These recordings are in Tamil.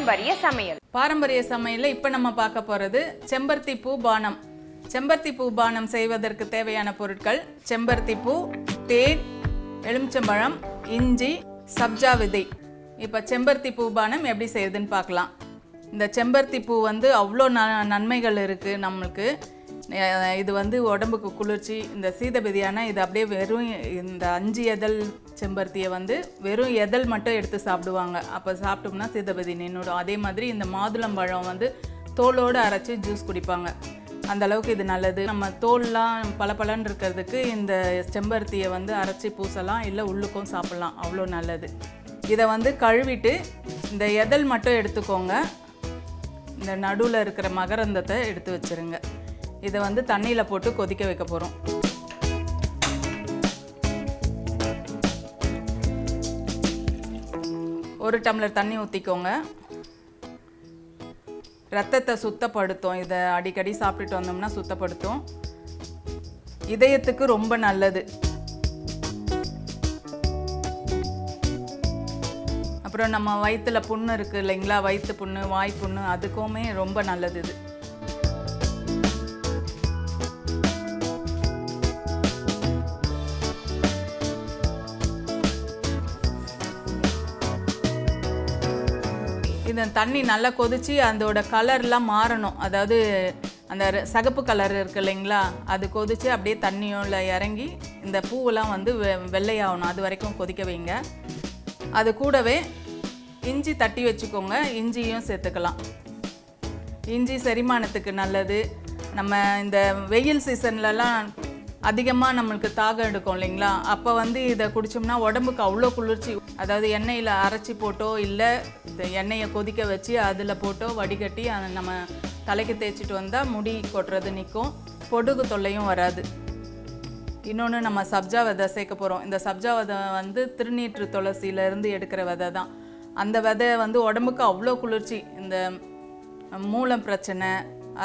பாரம்பரிய சமையல். பாரம்பரிய சமையல்ல இப்போ நம்ம பார்க்க போகிறது செம்பருத்தி பூ பானம். செம்பருத்தி பூ பானம் செய்வதற்கு தேவையான பொருட்கள்: செம்பருத்தி பூ, தேன், எலுமிச்சம்பழம், இஞ்சி, சப்ஜா விதை. இப்போ செம்பருத்தி பூ பானம் எப்படி செய்யுதுன்னு பார்க்கலாம். இந்த செம்பருத்தி பூ வந்து அவ்வளோ நன்மைகள் இருக்குது நம்மளுக்கு. இது வந்து உடம்புக்கு குளிர்ச்சி. இந்த சீதபதியான இது அப்படியே வெறும் இந்த 5 எதழ் செம்பருத்தியை வந்து வெறும் எதழ் மட்டும் எடுத்து சாப்பிடுவாங்க. அப்போ சாப்பிட்டோம்னா சீதபதி நின்றுடும். அதே மாதிரி இந்த மாதுளம்பழம் வந்து தோலோடு அரைச்சி ஜூஸ் குடிப்பாங்க. அந்த அளவுக்கு இது நல்லது. நம்ம தோல்லாம் பலன்னு இருக்கிறதுக்கு இந்த செம்பருத்தியை வந்து அரைச்சி பூசலாம், இல்லை உள்ளுக்கும் சாப்பிட்லாம். அவ்வளோ நல்லது. இதை வந்து கழுவிட்டு இந்த எதழ் மட்டும் எடுத்துக்கோங்க. இந்த நடுவில் இருக்கிற மகரந்தத்தை எடுத்து வச்சுருங்க. இதை வந்து தண்ணியில் போட்டு கொதிக்க வைக்க போகிறோம். ஒரு டம்ளர் தண்ணி ஊற்றிக்கோங்க. ரத்தத்தை சுத்தப்படுத்தும். இதை அடிக்கடி சாப்பிட்டுட்டு வந்தோம்னா சுத்தப்படுத்தும். இதயத்துக்கு ரொம்ப நல்லது. அப்புறம் நம்ம வயிற்றுல புண்ணு இருக்குது இல்லைங்களா, வயிற்று புண்ணு, வாய் புண்ணு, அதுக்குமே ரொம்ப நல்லது இது. இந்த தண்ணி நல்லா கொதித்து அதோட கலர்லாம் மாறணும். அதாவது அந்த சகப்பு கலர் இருக்குது இல்லைங்களா, அது கொதித்து அப்படியே தண்ணியோட இறங்கி இந்த பூவெல்லாம் வந்து வெள்ளையாகணும். அது வரைக்கும் கொதிக்க வைங்க. அது கூடவே இஞ்சி தட்டி வச்சுக்கோங்க. இஞ்சியும் சேர்த்துக்கலாம். இஞ்சி செரிமானத்துக்கு நல்லது. நம்ம இந்த வெயில் சீசன்லலாம் அதிகமாக நம்மளுக்கு தாகம் எடுக்கும் இல்லைங்களா, அப்போ வந்து இதை குடித்தோம்னா உடம்புக்கு அவ்வளோ குளிர்ச்சி. அதாவது எண்ணெயில் அரைச்சி போட்டோ இல்லை எண்ணெயை கொதிக்க வச்சு அதில் போட்டோ வடிகட்டி அதை நம்ம தலைக்கு தேய்ச்சிட்டு வந்தால் முடி கொட்டுறது நிற்கும், பொடுகு தொல்லையும் வராது. இன்னொன்று நம்ம சப்ஜா விதை சேர்க்க போகிறோம். இந்த சப்ஜா விதை வந்து திருநீற்று துளசியிலேருந்து எடுக்கிற விதை தான். அந்த விதை வந்து உடம்புக்கு அவ்வளோ குளிர்ச்சி. இந்த மூலம் பிரச்சனை,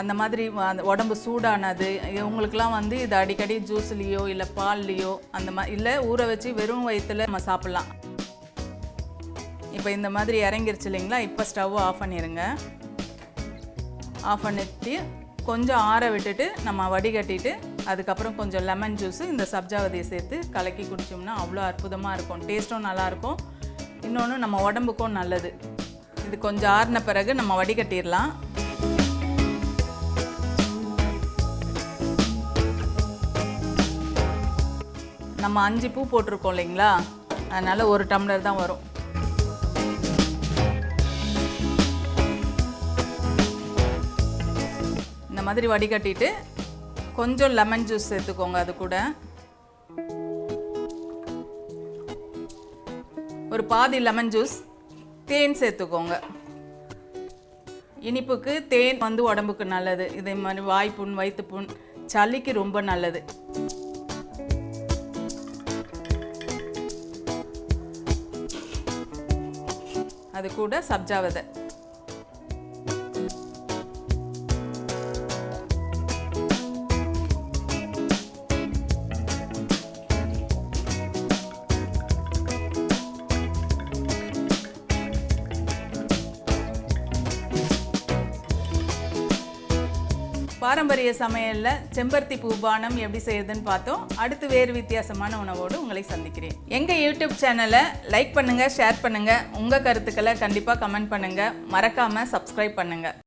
அந்த மாதிரி உடம்பு சூடானது இவங்களுக்கெல்லாம் வந்து இது அடிக்கடி ஜூஸ்லேயோ இல்லை பால்லையோ அந்த மாதிரி இல்லை ஊற வச்சு வெறும் வயிற்றுல நம்ம சாப்பிட்லாம். இப்போ இந்த மாதிரி இறங்கிருச்சு இல்லைங்களா, இப்போ ஸ்டவ் ஆஃப் பண்ணிடுங்க. ஆஃப் பண்ணிட்டு கொஞ்சம் ஆற விட்டுட்டு நம்ம வடிகட்டிட்டு அதுக்கப்புறம் கொஞ்சம் லெமன் ஜூஸு இந்த சப்ஜாவதியை சேர்த்து கலக்கி குடித்தோம்னா அவ்வளோ அற்புதமாக இருக்கும். டேஸ்ட்டும் நல்லாயிருக்கும். இன்னொன்று நம்ம உடம்புக்கும் நல்லது. இது கொஞ்சம் ஆறின பிறகு நம்ம வடிகட்டிடலாம். நம்ம 5 பூ போட்டிருக்கோம் இல்லைங்களா, அதனால் 1 டம்ளர் தான் வரும். இந்த மாதிரி வடிகட்டிட்டு கொஞ்சம் லெமன் ஜூஸ் சேர்த்துக்கோங்க. அது கூட ஒரு பாதி லெமன் ஜூஸ், தேன் சேர்த்துக்கோங்க. இனிப்புக்கு தேன் வந்து உடம்புக்கு நல்லது. இதே மாதிரி வாய்ப்புண், வயிற்று புண், சளிக்கு ரொம்ப நல்லது. அது கூட சப்ஜா விதை. பாரம்பரிய சமையலில் செம்பருத்தி பூ பானம் எப்படி செய்யுதுன்னு பார்த்தோம். அடுத்து வேறு வித்தியாசமான உணவோடு உங்களை சந்திக்கிறேன். எங்கள் யூடியூப் சேனலை லைக் பண்ணுங்கள், ஷேர் பண்ணுங்கள். உங்கள் கருத்துக்களை கண்டிப்பாக கமெண்ட் பண்ணுங்கள். மறக்காமல் சப்ஸ்கிரைப் பண்ணுங்கள்.